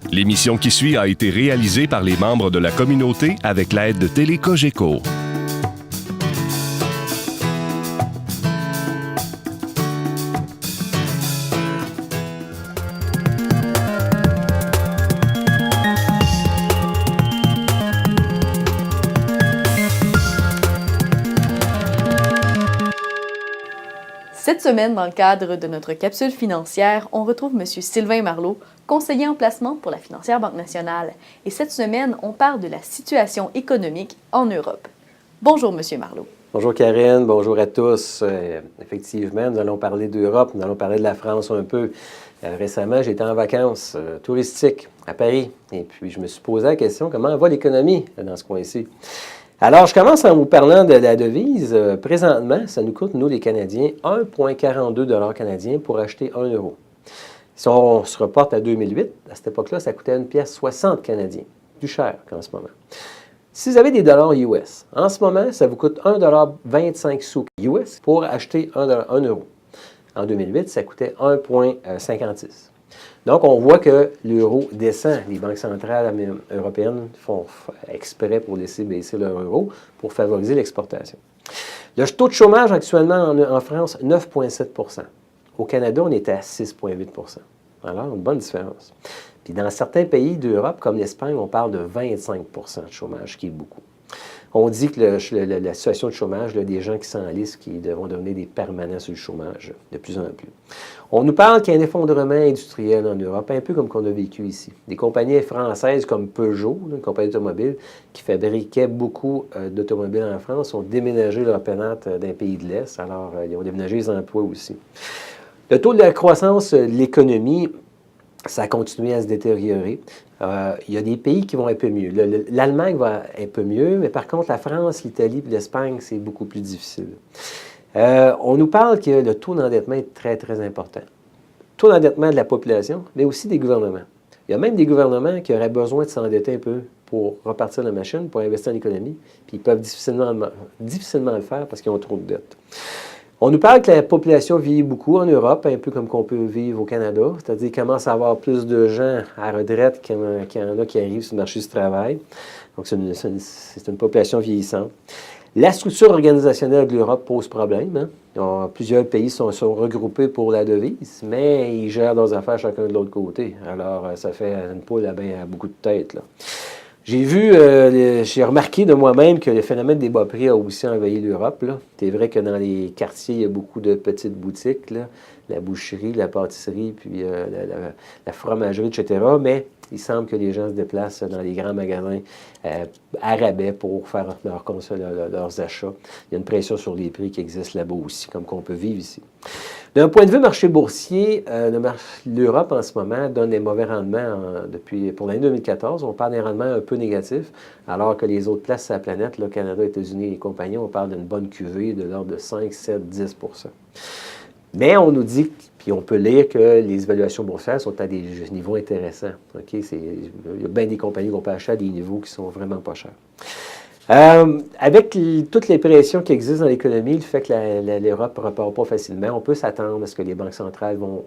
L'émission qui suit a été réalisée par les membres de la communauté avec l'aide de Télé-Cogeco. Cette semaine, dans le cadre de notre capsule financière, on retrouve M. Sylvain Marleau, conseiller en placement pour la Financière Banque Nationale. Et cette semaine, on parle de la situation économique en Europe. Bonjour, M. Marleau. Bonjour Karine, bonjour à tous. Effectivement, nous allons parler d'Europe, nous allons parler de la France un peu. Récemment, j'étais en vacances touristiques à Paris et puis je me suis posé la question, comment va l'économie dans ce coin-ci? Alors, je commence en vous parlant de la devise. Présentement, ça nous coûte, nous les Canadiens, 1,42 canadien pour acheter 1 euro. Si on se reporte à 2008, à cette époque-là, ça coûtait 1,60 canadien. Plus cher qu'en ce moment. Si vous avez des dollars US, en ce moment, ça vous coûte 1,25 sous US pour acheter 1 euro. En 2008, ça coûtait 1,56. Donc, on voit que l'euro descend. Les banques centrales européennes font exprès pour laisser baisser leur euro pour favoriser l'exportation. Le taux de chômage actuellement en France, 9,7 %. Au Canada, on est à 6,8 %. Alors, une bonne différence. Puis dans certains pays d'Europe, comme l'Espagne, on parle de 25 % de chômage, ce qui est beaucoup. On dit que la situation de chômage, là, des gens qui s'enlisent, qui vont devenir des permanents sur le chômage de plus en plus. On nous parle qu'il y a un effondrement industriel en Europe, un peu comme qu'on a vécu ici. Des compagnies françaises comme Peugeot, une compagnie automobile, qui fabriquait beaucoup d'automobiles en France, ont déménagé leur pénate d'un pays de l'Est. Alors, ils ont déménagé les emplois aussi. Le taux de la croissance de l'économie, ça a continué à se détériorer. Il y a des pays qui vont un peu mieux. L'Allemagne va un peu mieux, mais par contre, la France, l'Italie et l'Espagne, c'est beaucoup plus difficile. On nous parle que le taux d'endettement est très, très important. Le taux d'endettement de la population, mais aussi des gouvernements. Il y a même des gouvernements qui auraient besoin de s'endetter un peu pour repartir la machine, pour investir en économie, puis ils peuvent difficilement le faire parce qu'ils ont trop de dettes. On nous parle que la population vieillit beaucoup en Europe, un peu comme qu'on peut vivre au Canada, c'est-à-dire qu'il commence à avoir plus de gens à retraite qu'il y en a qui arrivent sur le marché du travail. Donc, c'est une population vieillissante. La structure organisationnelle de l'Europe pose problème. Plusieurs pays sont regroupés pour la devise, mais ils gèrent leurs affaires chacun de l'autre côté. Alors, ça fait une poule à beaucoup de têtes, là. J'ai remarqué de moi-même que le phénomène des bas prix a aussi envahi l'Europe. C'est vrai que dans les quartiers, il y a beaucoup de petites boutiques, là, la boucherie, la pâtisserie, puis la fromagerie, etc. Mais il semble que les gens se déplacent dans les grands magasins à rabais pour faire leurs achats. Il y a une pression sur les prix qui existe là-bas aussi, comme qu'on peut vivre ici. D'un point de vue marché boursier, l'Europe en ce moment donne des mauvais rendements pour l'année 2014. On parle d'un rendement un peu négatif, alors que les autres places sur la planète, le Canada, États-Unis et compagnie, on parle d'une bonne cuvée de l'ordre de 5, 7, 10 %. Mais on nous dit, puis on peut lire que les évaluations boursières sont à des niveaux intéressants. Il y a bien des compagnies qu'on peut acheter à des niveaux qui sont vraiment pas chers. Avec toutes les pressions qui existent dans l'économie, le fait que l'Europe ne repart pas facilement, on peut s'attendre à ce que les banques centrales vont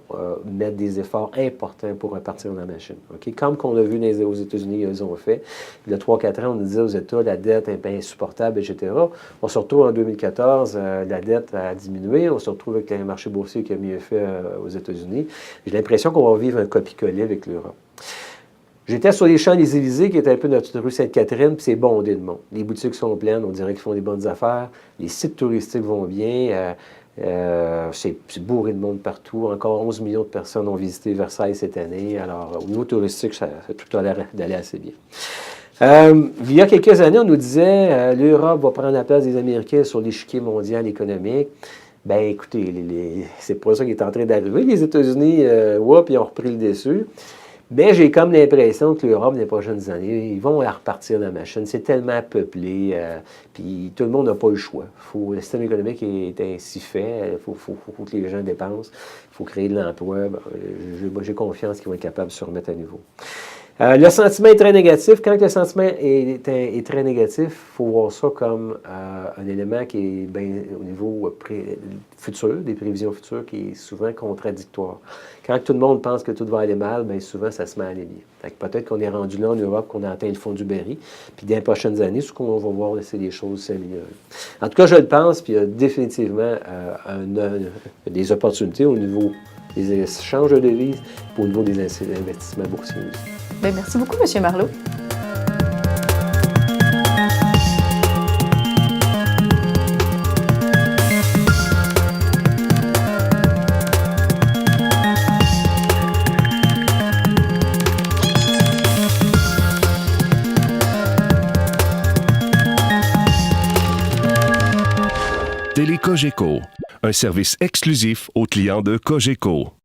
mettre des efforts importants pour repartir la machine. Comme qu'on a vu aux États-Unis, ils ont fait. Il y a 3-4 ans, on nous disait aux États, la dette est insupportable, etc. On se retrouve en 2014, la dette a diminué. On se retrouve avec un marché boursier qui a mieux fait aux États-Unis. J'ai l'impression qu'on va vivre un copie-coller avec l'Europe. J'étais sur les Champs-Élysées, qui est un peu notre rue Sainte-Catherine, puis c'est bondé de monde. Les boutiques sont pleines, on dirait qu'ils font des bonnes affaires. Les sites touristiques vont bien. C'est bourré de monde partout. Encore 11 millions de personnes ont visité Versailles cette année. Alors, au niveau touristique, ça a tout à l'air d'aller assez bien. Il y a quelques années, on nous disait l'Europe va prendre la place des Américains sur l'échiquier mondial économique. Bien, écoutez, c'est pas ça qui est en train d'arriver. Les États-Unis, ils ont repris le dessus. Mais j'ai comme l'impression que l'Europe, dans les prochaines années, ils vont repartir la machine. C'est tellement peuplé, puis tout le monde n'a pas le choix. Le système économique est ainsi fait. Il faut que les gens dépensent. Il faut créer de l'emploi. J'ai confiance qu'ils vont être capables de se remettre à nouveau. Le sentiment est très négatif. Quand le sentiment est très négatif, il faut voir ça comme un élément qui est au niveau futur, des prévisions futures, qui est souvent contradictoire. Quand tout le monde pense que tout va aller mal, bien souvent, ça se met à aller bien. Peut-être qu'on est rendu là en Europe, qu'on a atteint le fond du baril, puis dans les prochaines années, ce qu'on va voir, c'est les choses s'améliorer. En tout cas, je le pense, puis il y a définitivement des opportunités au niveau des échanges de devises, puis au niveau des investissements boursiers aussi. Bien, merci beaucoup, M. Marleau. Télé Cogeco, un service exclusif aux clients de Cogeco.